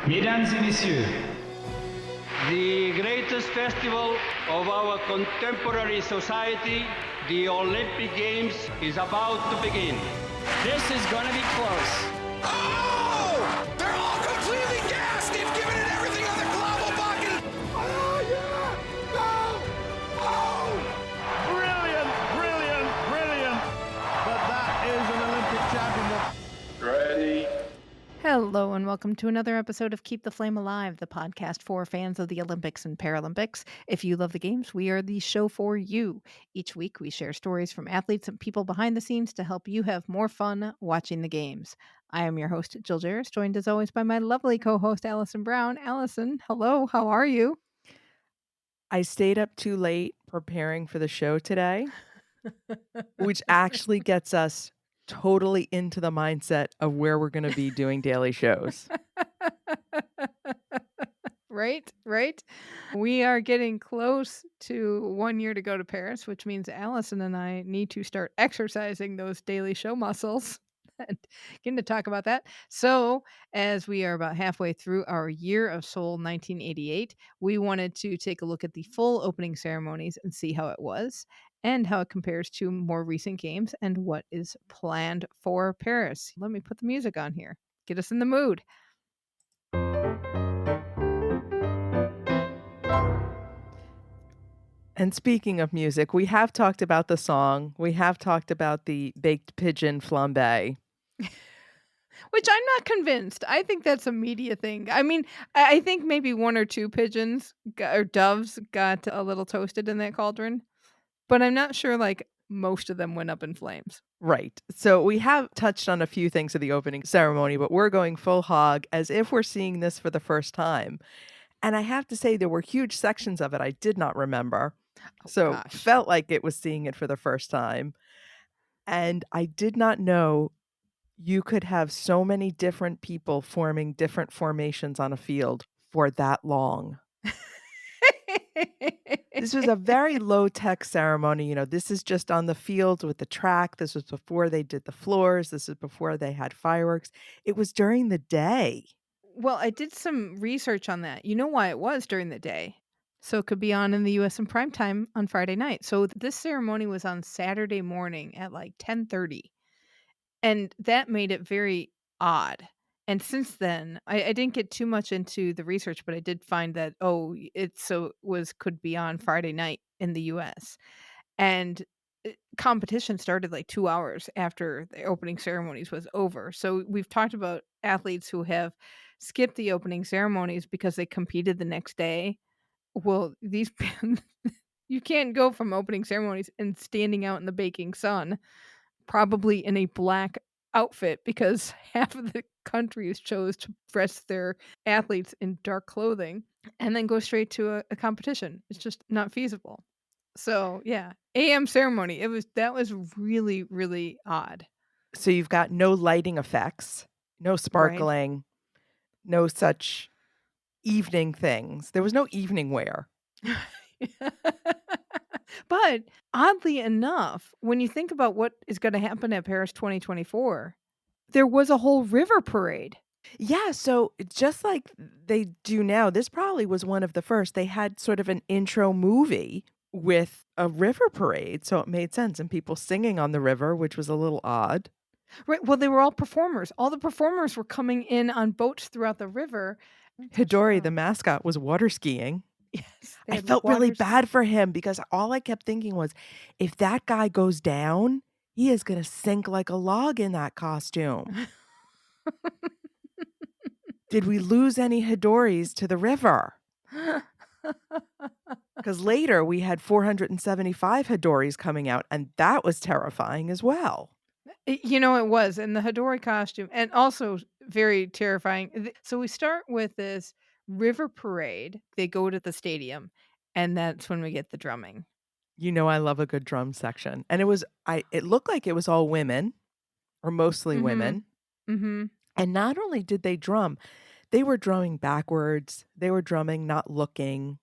Mesdames et messieurs, The greatest festival of our contemporary society, the Olympic Games, is about to begin. This is gonna be close. Oh! They're all completely gassed! They've given it everything on the global bucket! Oh, yeah! Go! Oh! Brilliant, brilliant, brilliant. But that is an Olympic championship. Ready? Hello and welcome to another episode of Keep the Flame Alive, the podcast for fans of the Olympics and Paralympics. If you love the games, we are the show for you. Each week, we share stories from athletes and people behind the scenes to help you have more fun watching the games. I am your host, Jill Jarris, joined as always by my lovely co-host, Allison Brown. Allison, hello, how are you? I stayed up too late preparing for the show today, which actually gets us totally into the mindset of where we're going to be doing daily shows. Right. We are getting close to 1 year to go to Paris, which means Allison and I need to start exercising those daily show muscles and getting to talk about that. So, as we are about halfway through our year of Seoul 1988, we wanted to take a look at the full opening ceremonies and see how it was and how it compares to more recent games and what is planned for Paris. Let me put the music on here. Get us in the mood. And speaking of music, we have talked about the song. We have talked about the baked pigeon flambe. Which I'm not convinced. I think that's a media thing. I mean, I think maybe one or two pigeons or doves got a little toasted in that cauldron, but I'm not sure like most of them went up in flames. Right. So we have touched on a few things of the opening ceremony, but we're going full hog as if we're seeing this for the first time. And I have to say, there were huge sections of it I did not remember. So gosh. felt like it was seeing it for the first time. And I did not know you could have so many different people forming different formations on a field for that long. This was a very low-tech ceremony. You know, this is just on the field with the track. This was before they did the floors. This is before they had fireworks. It was during the day. Well, I did some research on that. You know why it was during the day? So it could be on in the US in prime time on Friday night. So this ceremony was on Saturday morning at like 10:30. And that made it very odd. And since then, I didn't get too much into the research, but I did find that could be on Friday night in the US. And competition started like 2 hours after the opening ceremonies was over. So we've talked about athletes who have skipped the opening ceremonies because they competed the next day. Well, these you can't go from opening ceremonies and standing out in the baking sun, probably in a black outfit because half of the countries chose to dress their athletes in dark clothing and then go straight to a competition. It's just not feasible. So yeah, AM ceremony. That was really, really odd. So you've got no lighting effects, no sparkling, no such evening things. There was no evening wear. But oddly enough, when you think about what is going to happen at Paris 2024, there was a whole river parade. Yeah, so just like they do now, this probably was one of the first. They had sort of an intro movie with a river parade, so it made sense. And people singing on the river, which was a little odd. Right. Well, they were all performers. All the performers were coming in on boats throughout the river. Hidori, the mascot, was water skiing. Yes, I felt really bad for him because all I kept thinking was, if that guy goes down, he is going to sink like a log in that costume. Did we lose any Hidoris to the river? Because later we had 475 Hidoris coming out, and that was terrifying as well. You know, it was. And the Hidori costume, and also very terrifying. So we start with this river parade. They go to the stadium, and that's when we get the drumming. You know, I love a good drum section. And it looked like it was all women, or mostly women. Mm-hmm. And not only did they drum, they were drumming backwards. They were drumming not looking.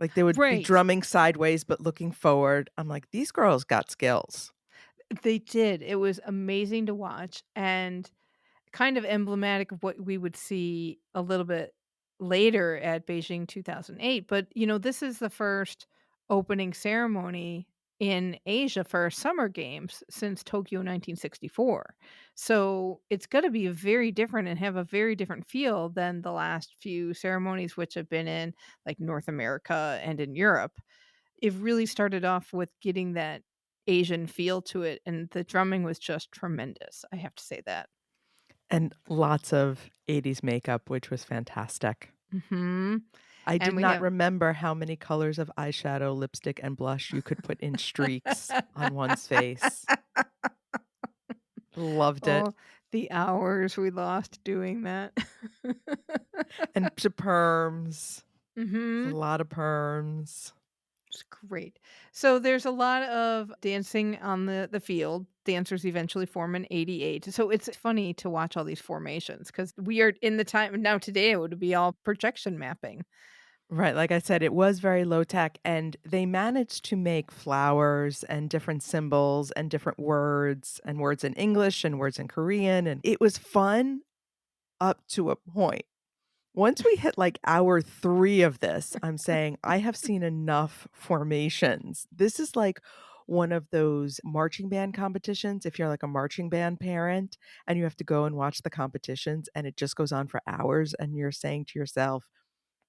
Like they would be drumming sideways but looking forward. I'm like, these girls got skills. They did. It was amazing to watch and kind of emblematic of what we would see a little bit later at Beijing 2008. But, this is the first opening ceremony in Asia for Summer Games since Tokyo 1964. So it's going to be very different and have a very different feel than the last few ceremonies, which have been in like North America and in Europe. It really started off with getting that Asian feel to it, and the drumming was just tremendous. I have to say that. And lots of 80s makeup, which was fantastic. Mhm. I did And we not have remember how many colors of eyeshadow, lipstick, and blush you could put in streaks on one's face. Loved it. Oh, the hours we lost doing that. And to perms. There's a Mhm. lot of perms. It's great. So there's a lot of dancing on the field. Dancers eventually form an 88. So it's funny to watch all these formations because we are in the time now today it would be all projection mapping. Right, like I said, it was very low tech, and they managed to make flowers and different symbols and words in English and words in Korean, and it was fun up to a point. Once we hit like hour 3 of this, I'm saying, I have seen enough formations. This is like one of those marching band competitions, if you're like a marching band parent and you have to go and watch the competitions and it just goes on for hours and you're saying to yourself,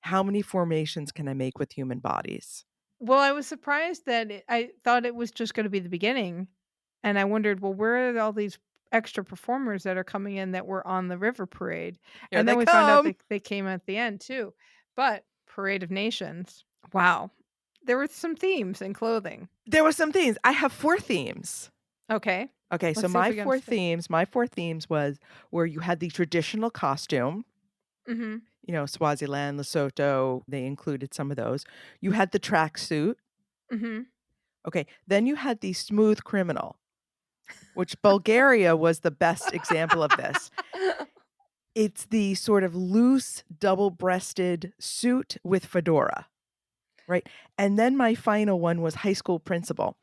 how many formations can I make with human bodies? Well, I was surprised that I thought it was just going to be the beginning. And I wondered, well, where are all these extra performers that are coming in that were on the river parade? Here And they then we found out come. they came at the end too. But Parade of Nations, wow. There were some themes in clothing. There were some themes. I have 4 themes. Okay. Okay, so Let's see if we can understand. my 4 themes was where you had the traditional costume, Mhm. Swaziland, Lesotho, they included some of those. You had the tracksuit. Mhm. Okay, then you had the smooth criminal, which Bulgaria was the best example of this. It's the sort of loose, double-breasted suit with fedora, right? And then my final one was high school principal,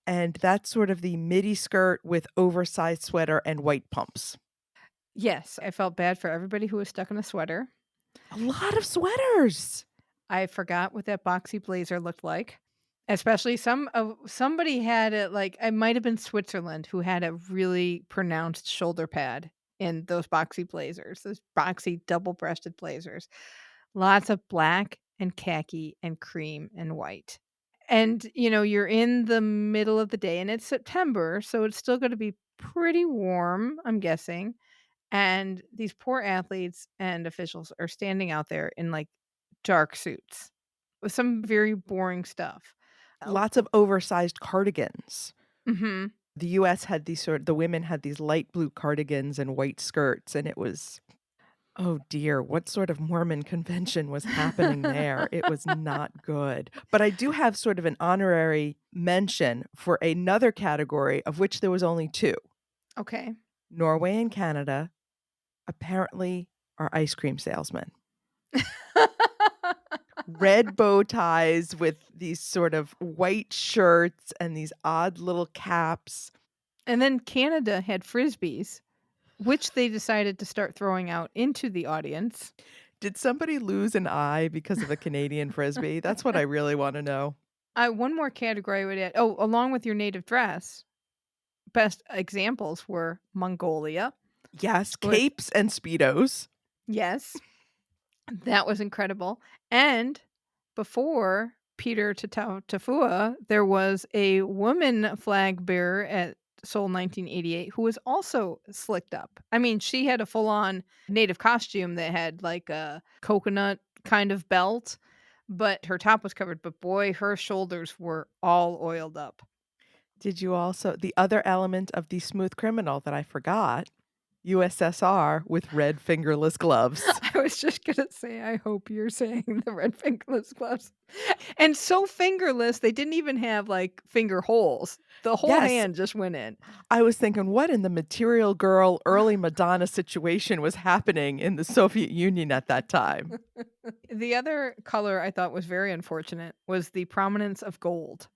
and that's sort of the midi skirt with oversized sweater and white pumps. Yes, I felt bad for everybody who was stuck in a sweater. A lot of sweaters. I forgot what that boxy blazer looked like. Especially somebody had it like it might have been Switzerland who had a really pronounced shoulder pad in those boxy blazers, those boxy double-breasted blazers. Lots of black and khaki and cream and white. And, you're in the middle of the day and it's September, so it's still gonna be pretty warm, I'm guessing. And these poor athletes and officials are standing out there in, like, dark suits with some very boring stuff. Lots of oversized cardigans. Mhm. The women had these light blue cardigans and white skirts, and it was, oh dear, what sort of Mormon convention was happening there? It was not good. But I do have sort of an honorary mention for another category of which there was only 2. Okay. Norway and Canada apparently are ice cream salesmen. Red bow ties with these sort of white shirts and these odd little caps. And then Canada had Frisbees, which they decided to start throwing out into the audience. Did somebody lose an eye because of a Canadian Frisbee? That's what I really wanna know. One more category I would add along with your native dress, best examples were Mongolia. Yes, With capes and Speedos. yes, that was incredible. And before Peter Tafua, there was a woman flag bearer at Seoul 1988 who was also slicked up. I mean, she had a full-on native costume that had like a coconut kind of belt, but her top was covered. But boy, her shoulders were all oiled up. Did you also the other element of the smooth criminal that I forgot, USSR with red fingerless gloves. I was just gonna say, I hope you're saying the red fingerless gloves. And so fingerless, they didn't even have like finger holes. The whole Yes, hand just went in. I was thinking, what in the Material Girl, early Madonna situation was happening in the Soviet Union at that time? The other color I thought was very unfortunate was the prominence of gold.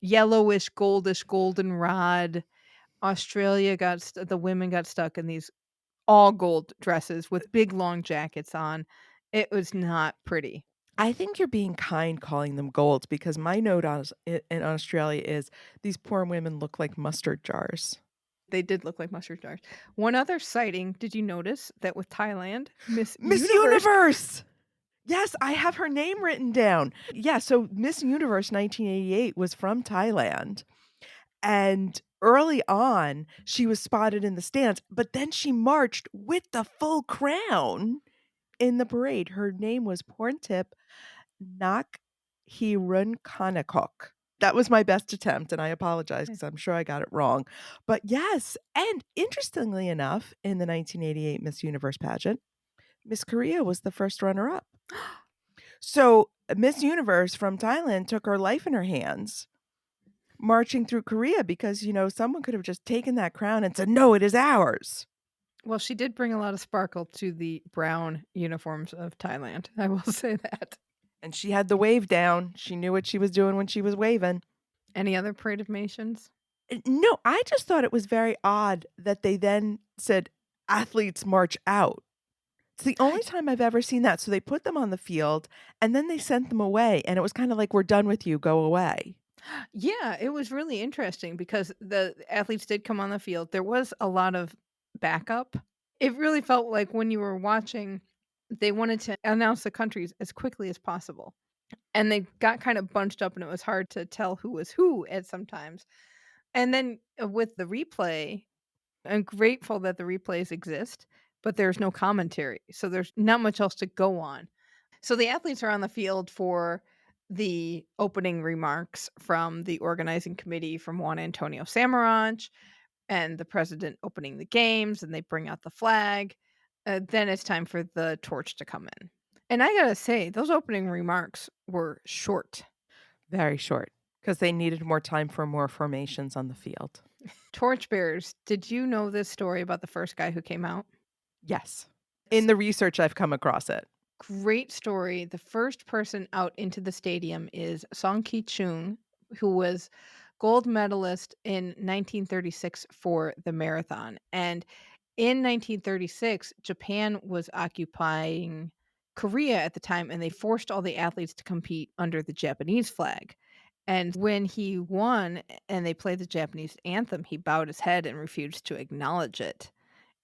Yellowish, goldish, goldenrod. Australia the women got stuck in these all gold dresses with big long jackets on. It was not pretty. I think you're being kind calling them golds because my note in Australia is these poor women look like mustard jars. They did look like mustard jars. One other sighting, did you notice that with Thailand, Miss Universe! Yes, I have her name written down. Yeah, so Miss Universe 1988 was from Thailand. And early on, she was spotted in the stands, but then she marched with the full crown in the parade. Her name was Porntip Nakhirunkanakok. That was my best attempt, and I apologize because I'm sure I got it wrong. But yes, and interestingly enough, in the 1988 Miss Universe pageant, Miss Korea was the first runner-up. So Miss Universe from Thailand took her life in her hands, marching through Korea because, someone could have just taken that crown and said, no, it is ours. Well, she did bring a lot of sparkle to the brown uniforms of Thailand. I will say that. And she had the wave down. She knew what she was doing when she was waving. Any other parade of nations? No, I just thought it was very odd that they then said athletes march out. It's the only time I've ever seen that. So they put them on the field and then they sent them away. And it was kind of like, we're done with you. Go away. Yeah, it was really interesting because the athletes did come on the field. There was a lot of backup. It really felt like when you were watching, they wanted to announce the countries as quickly as possible. And they got kind of bunched up and it was hard to tell who was who at sometimes. And then with the replay, I'm grateful that the replays exist, but there's no commentary. So there's not much else to go on. So the athletes are on the field for the opening remarks from the organizing committee from Juan Antonio Samaranch and the president opening the games, and they bring out the flag. Then it's time for the torch to come in. And I gotta say, those opening remarks were short. Very short, because they needed more time for more formations on the field. Torchbearers, did you know this story about the first guy who came out? Yes. In the research, I've come across it. Great story. The first person out into the stadium is Song Ki-chung, who was gold medalist in 1936 for the marathon. And in 1936, Japan was occupying Korea at the time, and they forced all the athletes to compete under the Japanese flag. And when he won and they played the Japanese anthem, he bowed his head and refused to acknowledge it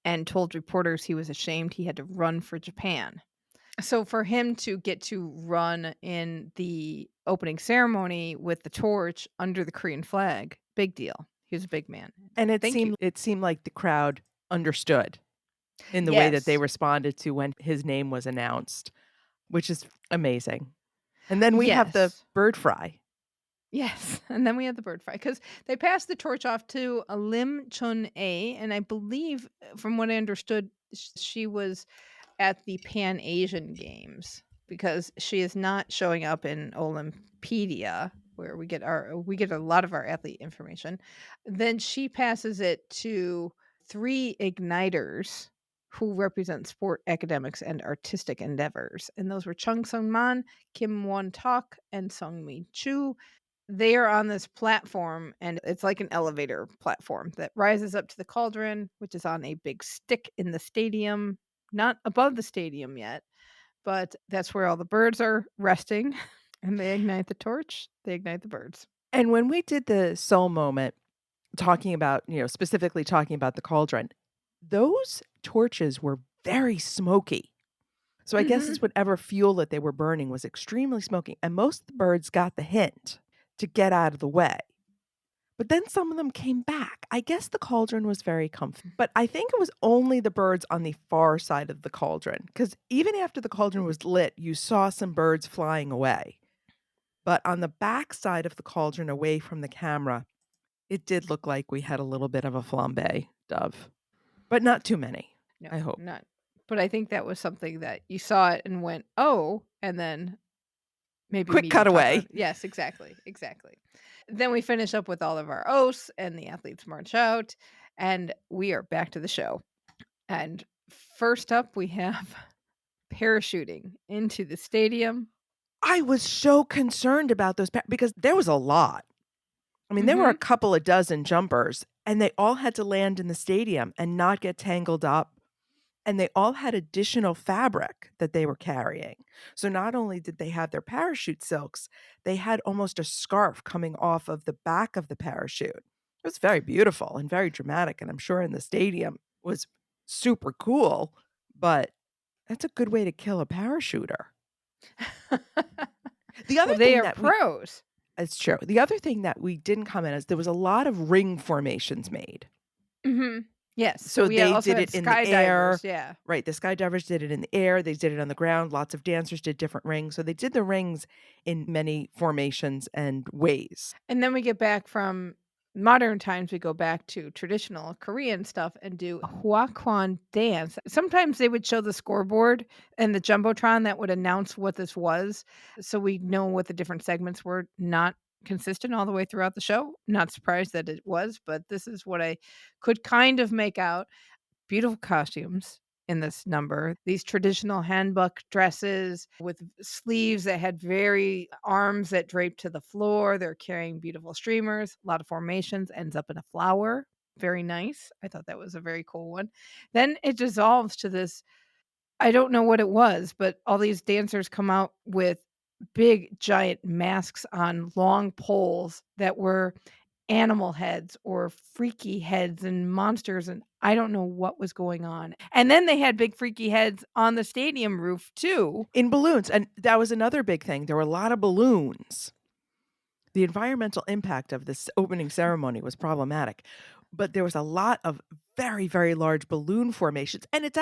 and told reporters he was ashamed he had to run for Japan. So for him to get to run in the opening ceremony with the torch under the Korean flag, big deal. He was a big man. And it seemed like the crowd understood in the way that they responded to when his name was announced, which is amazing. And then we have the bird fry. Yes, and then we had the bird fry because they passed the torch off to Lim Chun-a, and I believe, from what I understood, she was at the Pan Asian Games because she is not showing up in Olympedia, where we get a lot of our athlete information. Then she passes it to 3 igniters who represent sport, academics, and artistic endeavors, and those were Chung Sung-man, Kim Won-tak, and Sung Mi-chu. They are on this platform, and it's like an elevator platform that rises up to the cauldron, which is on a big stick in the stadium, not above the stadium yet, but that's where all the birds are resting, and they ignite the torch, they ignite the birds. And when we did the Seoul moment, talking about, specifically talking about the cauldron, those torches were very smoky. So I guess it's whatever fuel that they were burning was extremely smoky. And most of the birds got the hint to get out of the way. But then some of them came back. I guess the cauldron was very comfy. But I think it was only the birds on the far side of the cauldron. Because even after the cauldron was lit, you saw some birds flying away. But on the back side of the cauldron, away from the camera, it did look like we had a little bit of a flambe dove. But not too many, No, I hope. Not. But I think that was something that you saw it and went, oh, and then maybe quick cutaway. Yes, exactly. Then we finish up with all of our oaths and the athletes march out and we are back to the show. And first up we have parachuting into the stadium. I was so concerned about those because there was a lot. I mean, there were a couple of dozen jumpers and they all had to land in the stadium and not get tangled up. And they all had additional fabric that they were carrying. So not only did they have their parachute silks, they had almost a scarf coming off of the back of the parachute. It was very beautiful and very dramatic. And I'm sure in the stadium was super cool, but that's a good way to kill a parachuter. The other Well, they thing are that pros. it's true. The other thing that we didn't comment is there was a lot of ring formations made. Mm-hmm. Yes. So we they also did had it in the air. skydivers. Yeah. Right. The skydivers did it in the air. They did it on the ground. Lots of dancers did different rings. So they did the rings in many formations and ways. And then we get back from modern times, we go back to traditional Korean stuff and do a Hwakwon dance. Sometimes they would show the scoreboard and the Jumbotron that would announce what this was. So we know what the different segments were, not consistent all the way throughout the show. Not surprised that it was, but this is what I could kind of make out. Beautiful costumes in this number. These traditional hanbok dresses with sleeves that had very arms that draped to the floor. They're carrying beautiful streamers, a lot of formations, ends up in a flower. Very nice. I thought that was a very cool one. Then it dissolves to this, I don't know what it was, but all these dancers come out with big giant masks on long poles that were animal heads or freaky heads and monsters, and I don't know what was going on. And then they had big freaky heads on the stadium roof too. In balloons. And that was another big thing. There were a lot of balloons. The environmental impact of this opening ceremony was problematic, but there was a lot of very, very large balloon formations. And it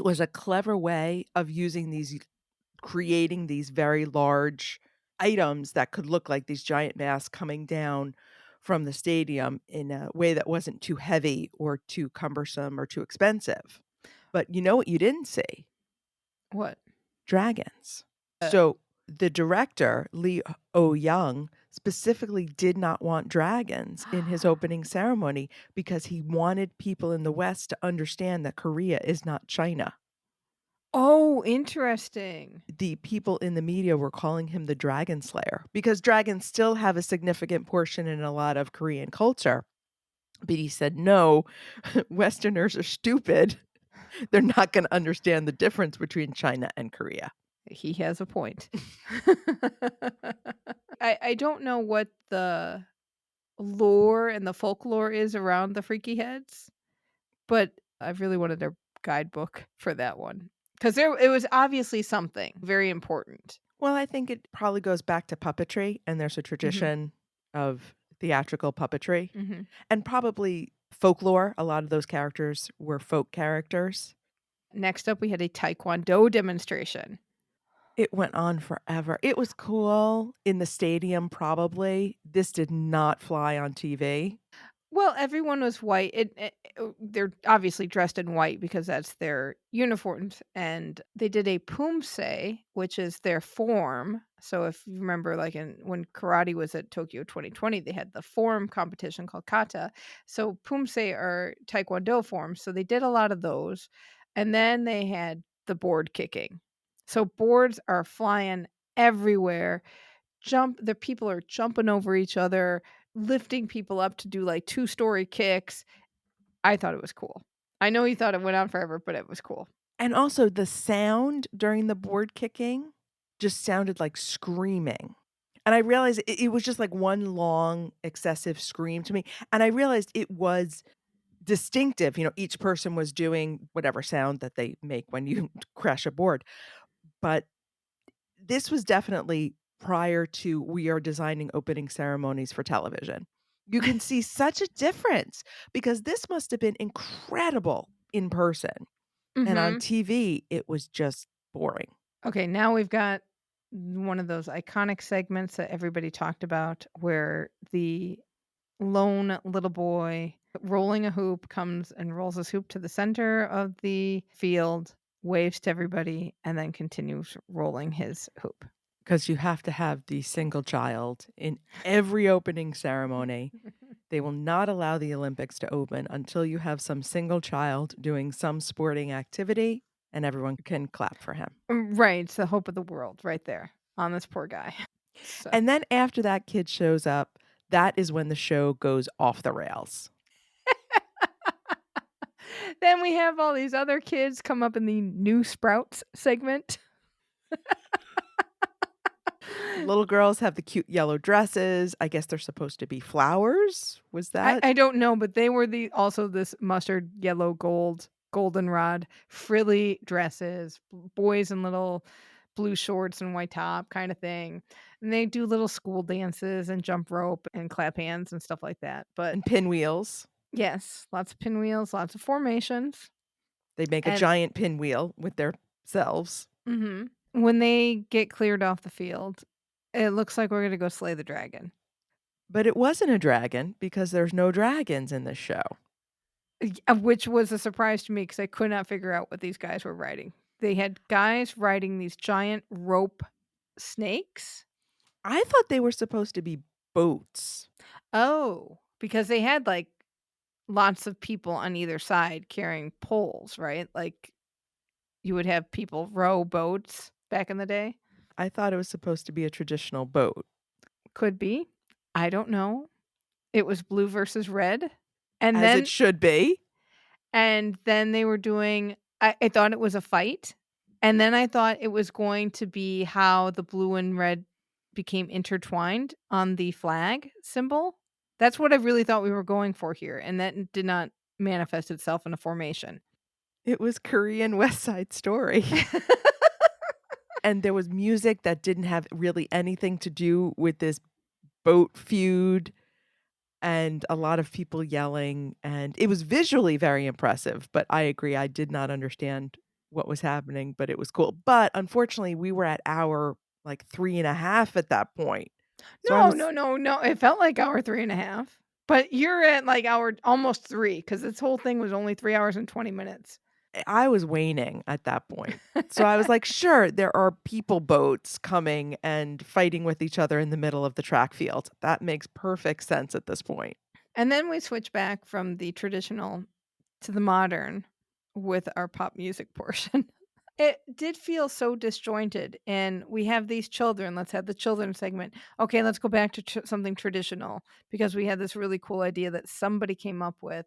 was a clever way of creating these very large items that could look like these giant masks coming down from the stadium in a way that wasn't too heavy or too cumbersome or too expensive. But you know what you didn't see? What? Dragons. So the director, Lee Oh-young, specifically did not want dragons in his opening ceremony because he wanted people in the West to understand that Korea is not China. Oh, interesting. The people in the media were calling him the Dragon Slayer because dragons still have a significant portion in a lot of Korean culture. But he said, no, Westerners are stupid. They're not going to understand the difference between China and Korea. He has a point. I don't know what the lore and the folklore is around the freaky heads, but I really wanted a guidebook for that one. Because it was obviously something very important. Well, I think it probably goes back to puppetry, and there's a tradition of theatrical puppetry, and probably folklore. A lot of those characters were folk characters. Next up, we had a Taekwondo demonstration. It went on forever. It was cool in the stadium, probably. This did not fly on TV. Well, everyone was white. They're obviously dressed in white because that's their uniforms. And they did a pumse, which is their form. So if you remember, like when karate was at Tokyo 2020, they had the form competition called kata. So pumse are Taekwondo forms. So they did a lot of those. And then they had the board kicking. So boards are flying everywhere. The people are jumping over each other, lifting people up to do like 2-story kicks. I thought it was cool. I know he thought it went on forever, but it was cool. And also the sound during the board kicking just sounded like screaming. And I realized it was just like one long excessive scream to me. And I realized it was distinctive. You know, each person was doing whatever sound that they make when you crash a board. But this was definitely prior to we are designing opening ceremonies for television. You can see such a difference because this must have been incredible in person. And on TV, it was just boring. Okay, now we've got one of those iconic segments that everybody talked about where the lone little boy rolling a hoop comes and rolls his hoop to the center of the field, waves to everybody, and then continues rolling his hoop. Because you have to have the single child in every opening ceremony. They will not allow the Olympics to open until you have some single child doing some sporting activity and everyone can clap for him. Right. It's the hope of the world right there on this poor guy. So. And then after that kid shows up, that is when the show goes off the rails. Then we have all these other kids come up in the new Sprouts segment. Little girls have the cute yellow dresses. I guess they're supposed to be flowers. Was that? I don't know, but they were also this mustard yellow goldenrod frilly dresses, boys in little blue shorts and white top kind of thing. And they do little school dances and jump rope and clap hands and stuff like that. But And pinwheels. yes, lots of pinwheels, lots of formations. They make a And giant pinwheel with their selves. when they get cleared off the field, it looks like we're going to go slay the dragon. But it wasn't a dragon because there's no dragons in this show. Which was a surprise to me because I could not figure out what these guys were riding. They had guys riding these giant rope snakes. I thought they were supposed to be boats. Oh, because they had like lots of people on either side carrying poles, right? Like you would have people row boats back in the day. I thought it was supposed to be a traditional boat. Could be. I don't know. It was blue versus red. And As then it should be. And then they were doing, I thought it was a fight. And then I thought it was going to be how the blue and red became intertwined on the flag symbol. That's what I really thought we were going for here. And that did not manifest itself in a formation. It was Korean West Side Story. And there was music that didn't have really anything to do with this boat feud. And a lot of people yelling, and it was visually very impressive, but I agree, I did not understand what was happening, but it was cool. But unfortunately, we were at hour like 3.5 at that point. So No. It felt like hour 3.5. But you're at like hour almost 3 because this whole thing was only 3 hours and 20 minutes. I was waning at that point. So I was like, sure, there are people boats coming and fighting with each other in the middle of the track field. That makes perfect sense at this point. And then we switch back from the traditional to the modern with our pop music portion. It did feel so disjointed. And we have these children. Let's have the children segment. Okay, let's go back to something traditional because we had this really cool idea that somebody came up with.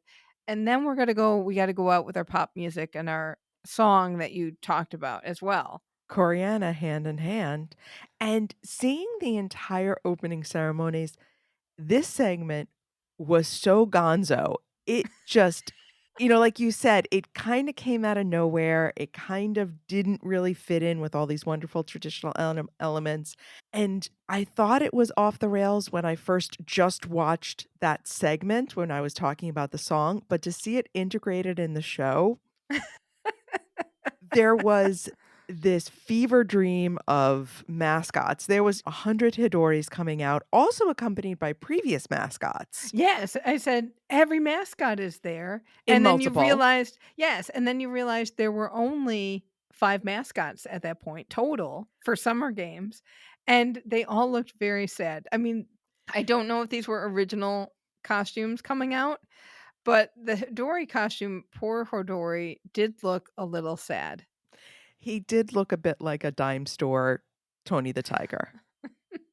And then we got to go out with our pop music and our song that you talked about as well. Koreana hand in hand. And seeing the entire opening ceremonies, this segment was so gonzo. It just, like you said, it kind of came out of nowhere. It kind of didn't really fit in with all these wonderful traditional elements. And I thought it was off the rails when I first just watched that segment when I was talking about the song. But to see it integrated in the show, there was this fever dream of mascots. There was 100 Hidoris coming out, also accompanied by previous mascots. Yes, I said every mascot is there. In and then multiple. you realized, yes, and then you realized there were only 5 mascots at that point total for summer games. And they all looked very sad. I mean, I don't know if these were original costumes coming out, but the Hidori costume, poor Hidori, did look a little sad. He did look a bit like a dime store Tony the Tiger.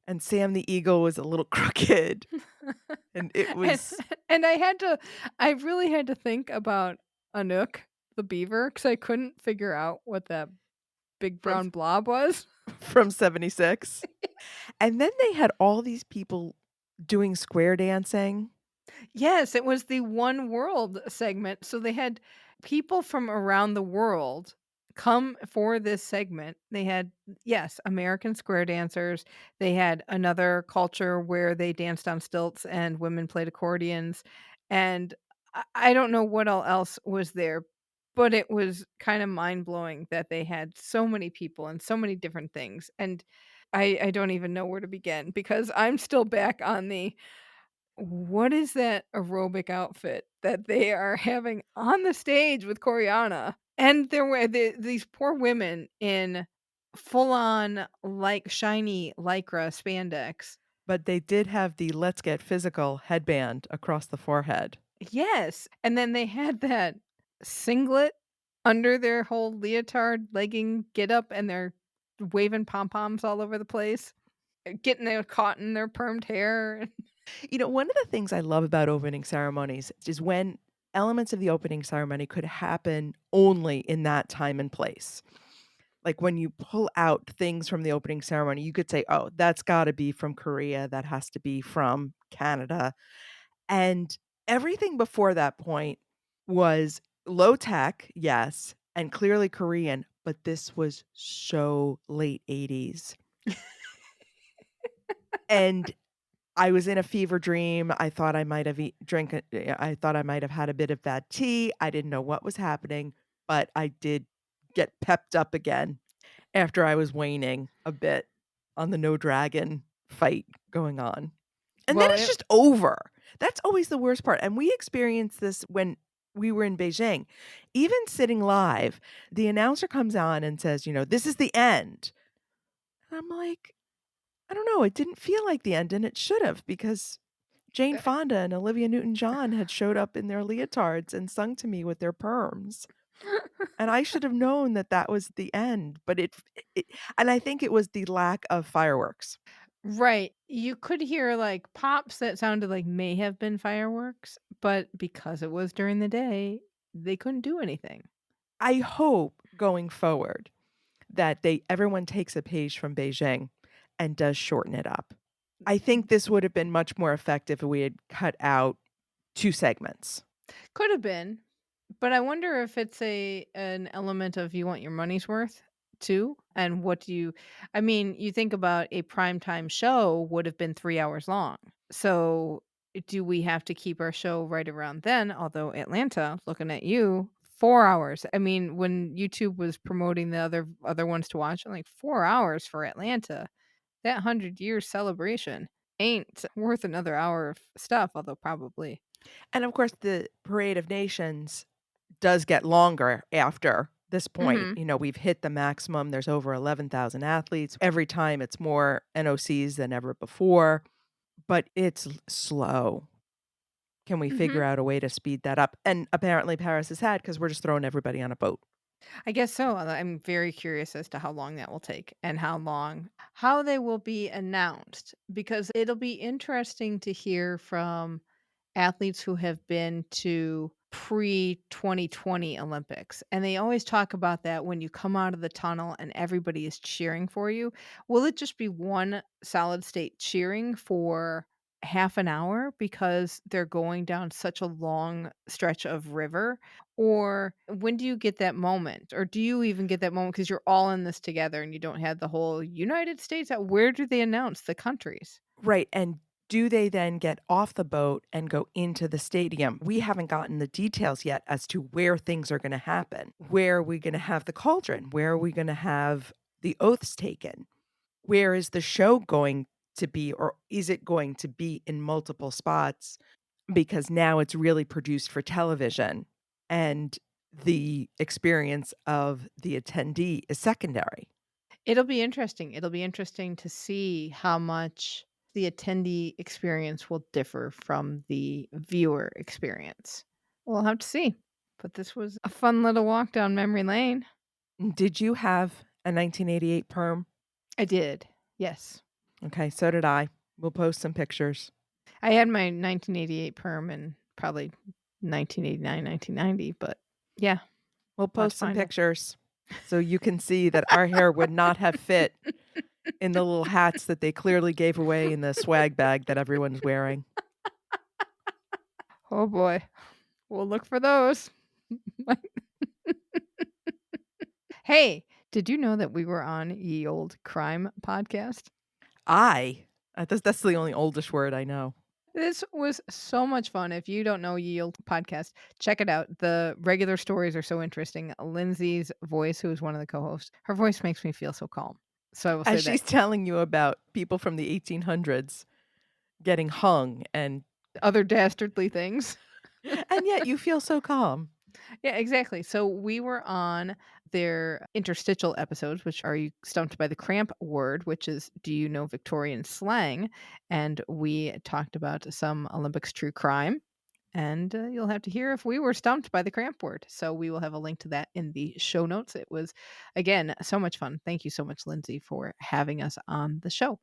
And Sam the Eagle was a little crooked. And it was... And I really had to think about Anouk, the beaver, because I couldn't figure out what that big brown blob was. From 76. And then they had all these people doing square dancing. Yes, it was the One World segment. So they had people from around the world come for this segment. They had, yes, American square dancers. They had another culture where they danced on stilts and women played accordions. And I don't know what all else was there, but it was kind of mind-blowing that they had so many people and so many different things. And I don't even know where to begin because I'm still back on the what is that aerobic outfit that they are having on the stage with Koreana? And there were these poor women in full-on like shiny lycra spandex. But they did have the Let's Get Physical headband across the forehead. Yes. And then they had that singlet under their whole leotard legging get up and they're waving pom-poms all over the place, getting their caught in their permed hair. One of the things I love about opening ceremonies is when elements of the opening ceremony could happen only in that time and place. Like when you pull out things from the opening ceremony, you could say, oh, that's got to be from Korea. That has to be from Canada. And everything before that point was low tech, yes, and clearly Korean, but this was so late 80s. And I was in a fever dream. I thought I might have I thought I might have had a bit of bad tea. I didn't know what was happening, but I did get pepped up again after I was waning a bit on the no dragon fight going on. And Well, then it's just over. That's always the worst part. And we experienced this when we were in Beijing. Even sitting live, the announcer comes on and says, this is the end. And I'm like, I don't know. It didn't feel like the end, and it should have, because Jane Fonda and Olivia Newton-John had showed up in their leotards and sung to me with their perms. And I should have known that that was the end. But and I think it was the lack of fireworks. Right. You could hear like pops that sounded like may have been fireworks, but because it was during the day, they couldn't do anything. I hope going forward that everyone takes a page from Beijing and does shorten it up. I think this would have been much more effective if we had cut out 2 segments. Could have been, but I wonder if it's an element of you want your money's worth too. And you think about a primetime show would have been 3 hours long. So do we have to keep our show right around then? Although Atlanta, looking at you, 4 hours. I mean, when YouTube was promoting the other ones to watch, I'm like 4 hours for Atlanta. That 100-year celebration ain't worth another hour of stuff, although probably. And of course, the Parade of Nations does get longer after this point. We've hit the maximum. There's over 11,000 athletes. Every time it's more NOCs than ever before, but it's slow. Can we figure out a way to speed that up? And apparently Paris has had, because we're just throwing everybody on a boat. I guess so. I'm very curious as to how long that will take and how they will be announced, because it'll be interesting to hear from athletes who have been to pre-2020 Olympics. And they always talk about that when you come out of the tunnel and everybody is cheering for you. Will it just be one solid state cheering for half an hour because they're going down such a long stretch of river? Or when do you get that moment? Or do you even get that moment because you're all in this together and you don't have the whole United States? Where do they announce the countries? Right. And do they then get off the boat and go into the stadium? We haven't gotten the details yet as to where things are going to happen. Where are we going to have the cauldron? Where are we going to have the oaths taken? Where is the show going to be? Or is it going to be in multiple spots? Because now it's really produced for television, and the experience of the attendee is secondary. It'll be interesting. It'll be interesting to see how much the attendee experience will differ from the viewer experience. We'll have to see. But this was a fun little walk down memory lane. Did you have a 1988 perm? I did. Yes. Okay, so did I. We'll post some pictures. I had my 1988 perm in probably 1989, 1990, but yeah. We'll post some pictures so you can see that our hair would not have fit in the little hats that they clearly gave away in the swag bag that everyone's wearing. Oh boy. We'll look for those. Hey, did you know that we were on Ye Old Crime podcast? That's the only oldish word I know. This was so much fun. If you don't know Ye Old podcast, check it out. The regular stories are so interesting. Lindsay's voice, who is one of the co-hosts, her voice makes me feel so calm. So I will say as she's telling you about people from the 1800s getting hung and other dastardly things. And yet you feel so calm. Yeah, exactly. So we were on their interstitial episodes, which are You Stumped by the Cramp Word, which is Do You Know Victorian Slang? And we talked about some Olympics true crime. And you'll have to hear if we were stumped by the cramp word. So we will have a link to that in the show notes. It was, again, so much fun. Thank you so much, Lindsay, for having us on the show.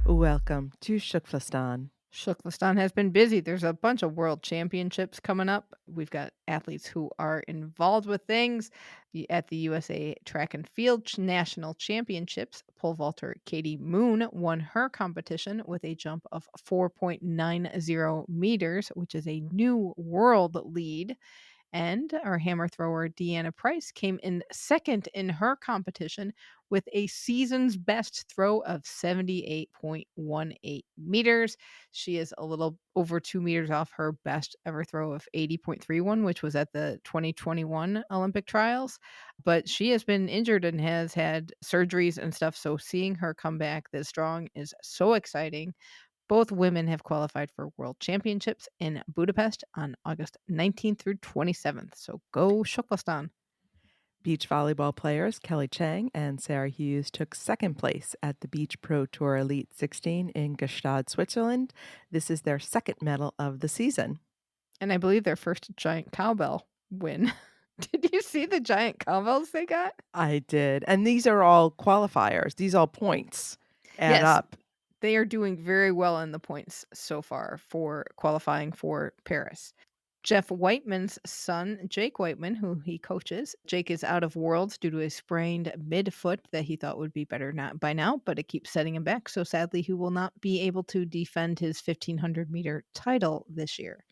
Welcome to TKFLASTAN. Shuklistan has been busy. There's a bunch of world championships coming up. We've got athletes who are involved with things. At the USA Track and Field National Championships, pole vaulter Katie Moon won her competition with a jump of 4.90 meters, which is a new world lead. And our hammer thrower, DeAnna Price, came in second in her competition with a season's best throw of 78.18 meters. She is a little over 2 meters off her best ever throw of 80.31, which was at the 2021 Olympic trials. But she has been injured and has had surgeries and stuff. So seeing her come back this strong is so exciting. Both women have qualified for World Championships in Budapest on August 19th through 27th. So go Shuklistan. Beach volleyball players Kelly Cheng and Sarah Hughes took second place at the Beach Pro Tour Elite 16 in Gstaad, Switzerland. This is their second medal of the season. And I believe their first giant cowbell win. Did you see the giant cowbells they got? I did. And these are all qualifiers. These all points add Yes. up. They are doing very well in the points so far for qualifying for Paris. Geoff Wightman's son, Jake Wightman, who he coaches. Jake is out of Worlds due to a sprained midfoot that he thought would be better not by now, but it keeps setting him back. So sadly, he will not be able to defend his 1,500-meter title this year.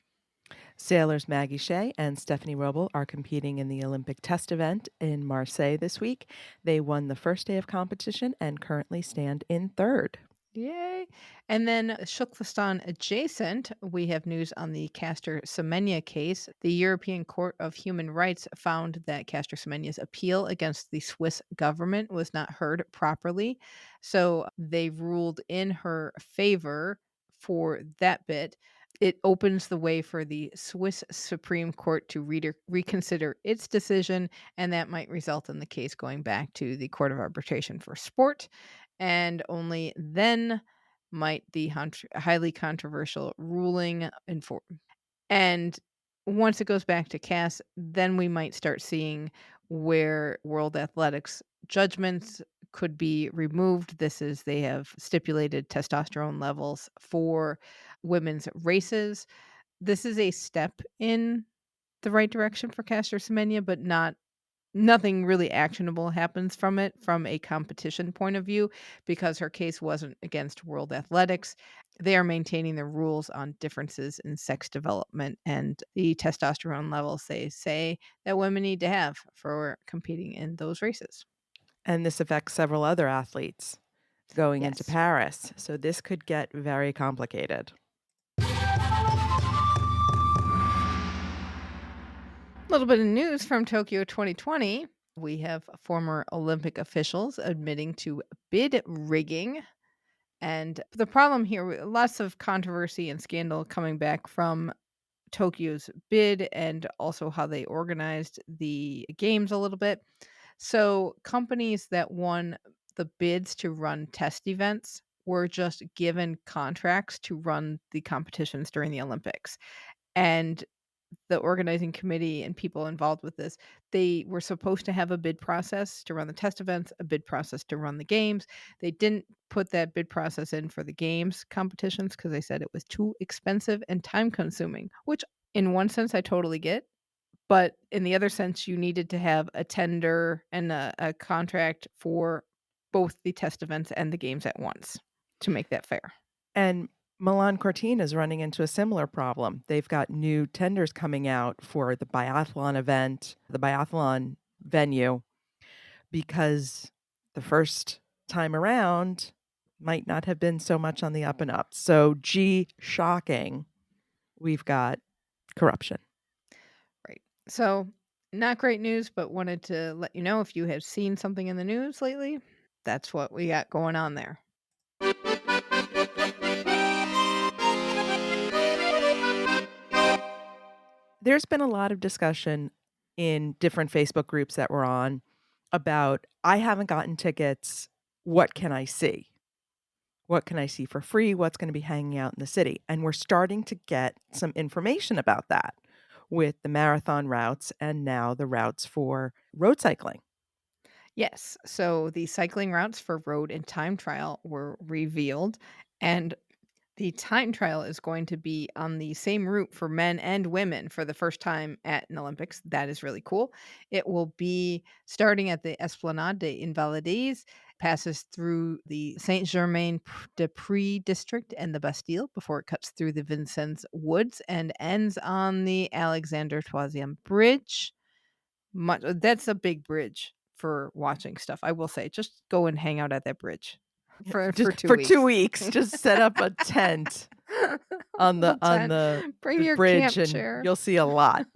Sailors Maggie, Shea and Stephanie Roble are competing in the Olympic test event in Marseille this week. They won the first day of competition and currently stand in third. Yay. And then Shuklistan adjacent, we have news on the Caster Semenya case. The European Court of Human Rights found that Caster Semenya's appeal against the Swiss government was not heard properly. So they ruled in her favor for that bit. It opens the way for the Swiss Supreme Court to reconsider its decision, and that might result in the case going back to the Court of Arbitration for Sport. And only then might the highly controversial ruling inform. And once it goes back to CAS, then we might start seeing where World Athletics judgments could be removed. This is, they have stipulated testosterone levels for women's races. This is a step in the right direction for Caster Semenya, but nothing really actionable happens from it from a competition point of view because her case wasn't against World Athletics. They are maintaining the rules on differences in sex development and the testosterone levels they say that women need to have for competing in those races. And this affects several other athletes going into Yes. Paris. So this could get very complicated. A little bit of news from Tokyo 2020. We have former Olympic officials admitting to bid rigging. And the problem here, lots of controversy and scandal coming back from Tokyo's bid and also how they organized the games a little bit. So companies that won the bids to run test events were just given contracts to run the competitions during the Olympics. And the organizing committee and people involved with this, they were supposed to have a bid process to run the test events, a bid process to run the games. They didn't put that bid process in for the games competitions because they said it was too expensive and time consuming, which in one sense I totally get. But in the other sense, you needed to have a tender and a contract for both the test events and the games at once to make that fair. And Milan Cortina is running into a similar problem. They've got new tenders coming out for the biathlon event, the biathlon venue, because the first time around might not have been so much on the up and up. So, shocking. We've got corruption. Right. So, not great news, but wanted to let you know if you have seen something in the news lately, that's what we got going on there. There's been a lot of discussion in different Facebook groups that we're on about, I haven't gotten tickets. What can I see? What can I see for free? What's going to be hanging out in the city? And we're starting to get some information about that with the marathon routes and now the routes for road cycling. Yes. So the cycling routes for road and time trial were revealed, and The time trial is going to be on the same route for men and women for the first time at an Olympics. That is really cool. It will be starting at the Esplanade des Invalides, passes through the Saint-Germain-des-Prés district and the Bastille before it cuts through the Vincennes Woods and ends on the Alexander Troisième Bridge. That's a big bridge for watching stuff. I will say, just go and hang out at that bridge for Just 2 for weeks. 2 weeks, just set up a tent on the Bring your bridge, camp and chair. you'll see a lot.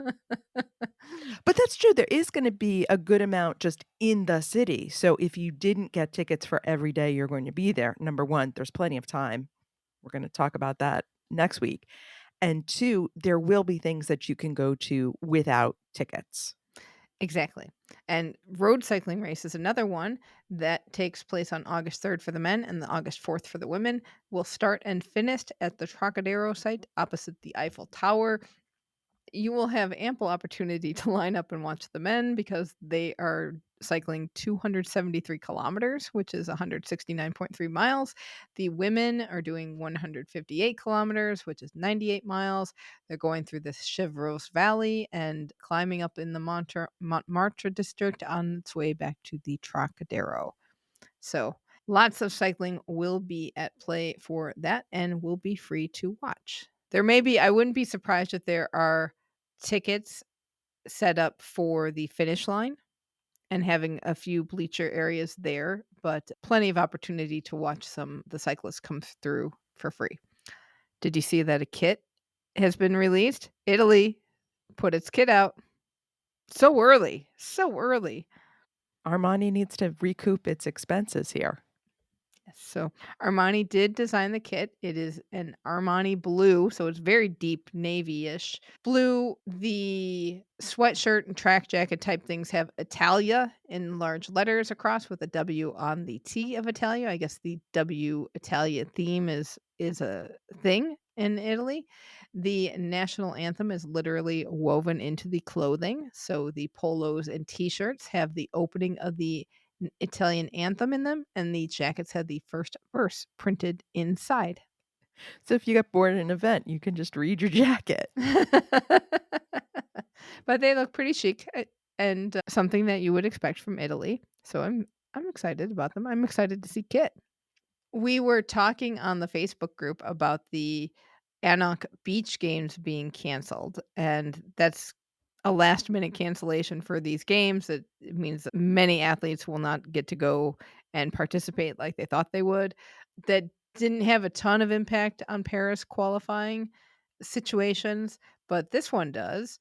But that's true. There is going to be a good amount just in the city. So if you didn't get tickets for every day you're going to be there, number one, there's plenty of time. We're going to talk about that next week. And two, there will be things that you can go to without tickets. Exactly. And road cycling race is another one that takes place on August 3rd for the men and the August 4th for the women. Will start and finish at the Trocadero site opposite the Eiffel Tower. You will have ample opportunity to line up and watch the men because they are cycling 273 kilometers, which is 169.3 miles. The women are doing 158 kilometers, which is 98 miles. They're going through the Chevreuse Valley and climbing up in the Montmartre district on its way back to the Trocadero. So lots of cycling will be at play for that and will be free to watch. There may be, I wouldn't be surprised if there are tickets set up for the finish line and having a few bleacher areas there, but plenty of opportunity to watch the cyclists come through for free. Did you see that a kit has been released? Italy put its kit out so early. Armani needs to recoup its expenses here. So Armani did design the kit. It is an Armani blue, so it's very deep navy-ish blue. The sweatshirt and track jacket type things have Italia in large letters across with a W on the T of Italia. I guess the W Italia theme is a thing in Italy. The national anthem is literally woven into the clothing. So the polos and t-shirts have the opening of the Italian anthem in them, and the jackets had the first verse printed inside. So if you get bored at an event, you can just read your jacket. But they look pretty chic and something that you would expect from Italy. So I'm excited about them. I'm excited to see Kit. We were talking on the Facebook group about the Anok Beach games being canceled, and that's a last minute cancellation for these games. It means that many athletes will not get to go and participate like they thought they would. That didn't have a ton of impact on Paris qualifying situations, but this one does.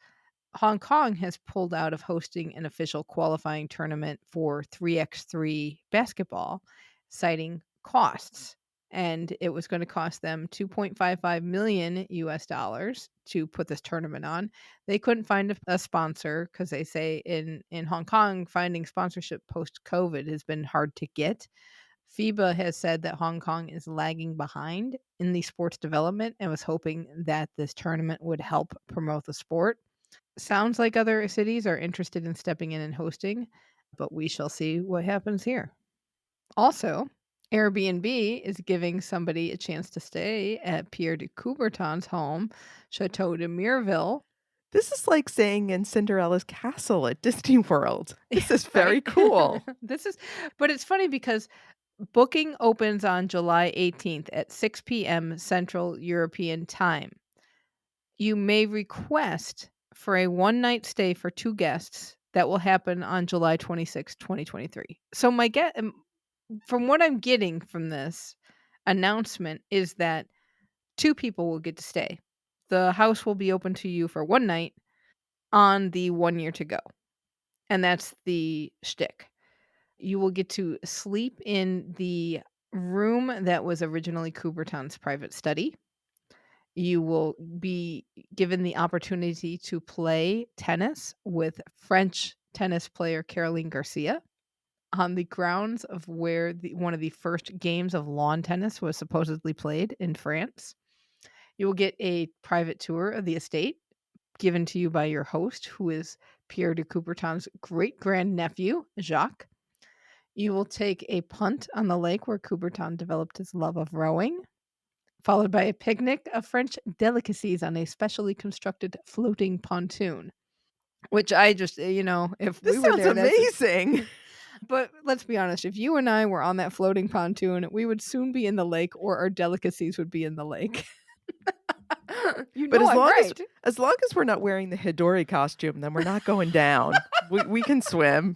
Hong Kong has pulled out of hosting an official qualifying tournament for 3x3 basketball, citing costs. And it was going to cost them $2.55 million US dollars to put this tournament on. They couldn't find a sponsor because they say in Hong Kong, finding sponsorship post-COVID has been hard to get. FIBA has said that Hong Kong is lagging behind in the sports development and was hoping that this tournament would help promote the sport. Sounds like other cities are interested in stepping in and hosting, but we shall see what happens here. Also, Airbnb is giving somebody a chance to stay at Pierre de Coubertin's home, Chateau de Mireville. This is like saying in Cinderella's castle at Disney World. This is very Right? cool. But it's funny because booking opens on July 18th at 6 p.m. Central European Time. You may request for a one-night stay for 2 guests that will happen on July 26, 2023. So from what I'm getting from this announcement is that 2 people will get to stay. The house will be open to you for one night on the 1 year to go. And that's the shtick. You will get to sleep in the room that was originally Coubertin's private study. You will be given the opportunity to play tennis with French tennis player Caroline Garcia on the grounds of where one of the first games of lawn tennis was supposedly played in France. You will get a private tour of the estate given to you by your host, who is Pierre de Coubertin's great-grandnephew, Jacques. You will take a punt on the lake where Coubertin developed his love of rowing. followed by a picnic of French delicacies on a specially constructed floating pontoon. Which I just, if This we were sounds there, amazing. But let's be honest, if you and I were on that floating pontoon, we would soon be in the lake, or our delicacies would be in the lake. But I'm right. as long as we're not wearing the Hidori costume, then we're not going down. we can swim.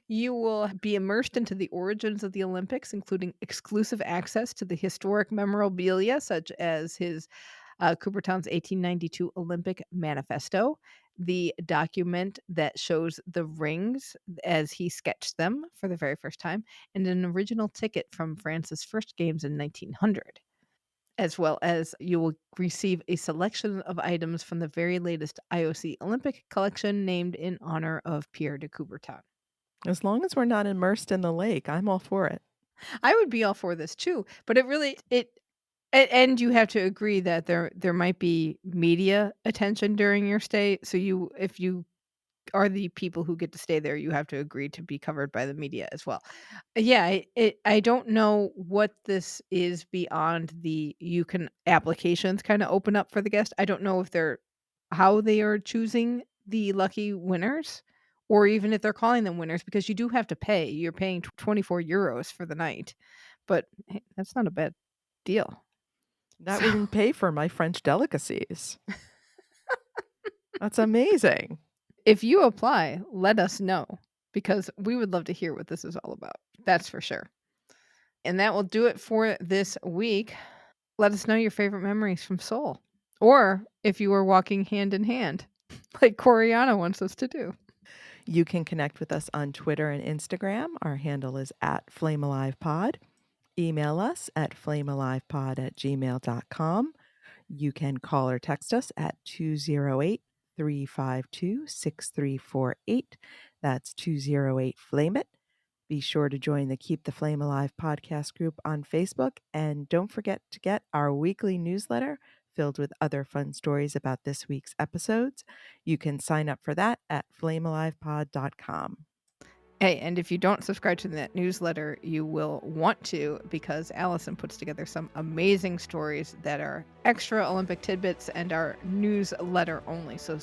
You will be immersed into the origins of the Olympics, including exclusive access to the historic memorabilia, such as his Coubertin's 1892 Olympic Manifesto, the document that shows the rings as he sketched them for the very first time, and an original ticket from France's first games in 1900. As well as you will receive a selection of items from the very latest IOC Olympic collection named in honor of Pierre de Coubertin. As long as we're not immersed in the lake, I'm all for it. I would be all for this too, but and you have to agree that there might be media attention during your stay. So if you are the people who get to stay there, you have to agree to be covered by the media as well. Yeah, I don't know what this is beyond you can applications kind of open up for the guest. I don't know if how they are choosing the lucky winners, or even if they're calling them winners, because you do have to pay. You're paying 24 euros for the night, but hey, that's not a bad deal. That wouldn't pay for my French delicacies. That's amazing. If you apply, let us know, because we would love to hear what this is all about. That's for sure. And that will do it for this week. Let us know your favorite memories from Seoul, or if you were walking hand in hand, like Coriana wants us to do. You can connect with us on Twitter and Instagram. Our handle is @FlameAlivePod. Email us at flamealivepod@gmail.com. You can call or text us at 208-352-6348. That's 208-FLAME-IT. Be sure to join the Keep the Flame Alive podcast group on Facebook. And don't forget to get our weekly newsletter filled with other fun stories about this week's episodes. You can sign up for that at flamealivepod.com. Hey, and if you don't subscribe to that newsletter, you will want to, because Allison puts together some amazing stories that are extra Olympic tidbits and are newsletter only. So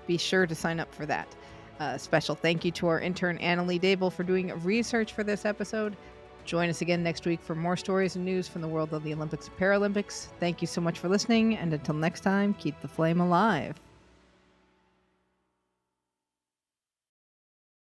be sure to sign up for that. Special thank you to our intern, Annalie Dable, for doing research for this episode. Join us again next week for more stories and news from the world of the Olympics and Paralympics. Thank you so much for listening, and until next time, keep the flame alive.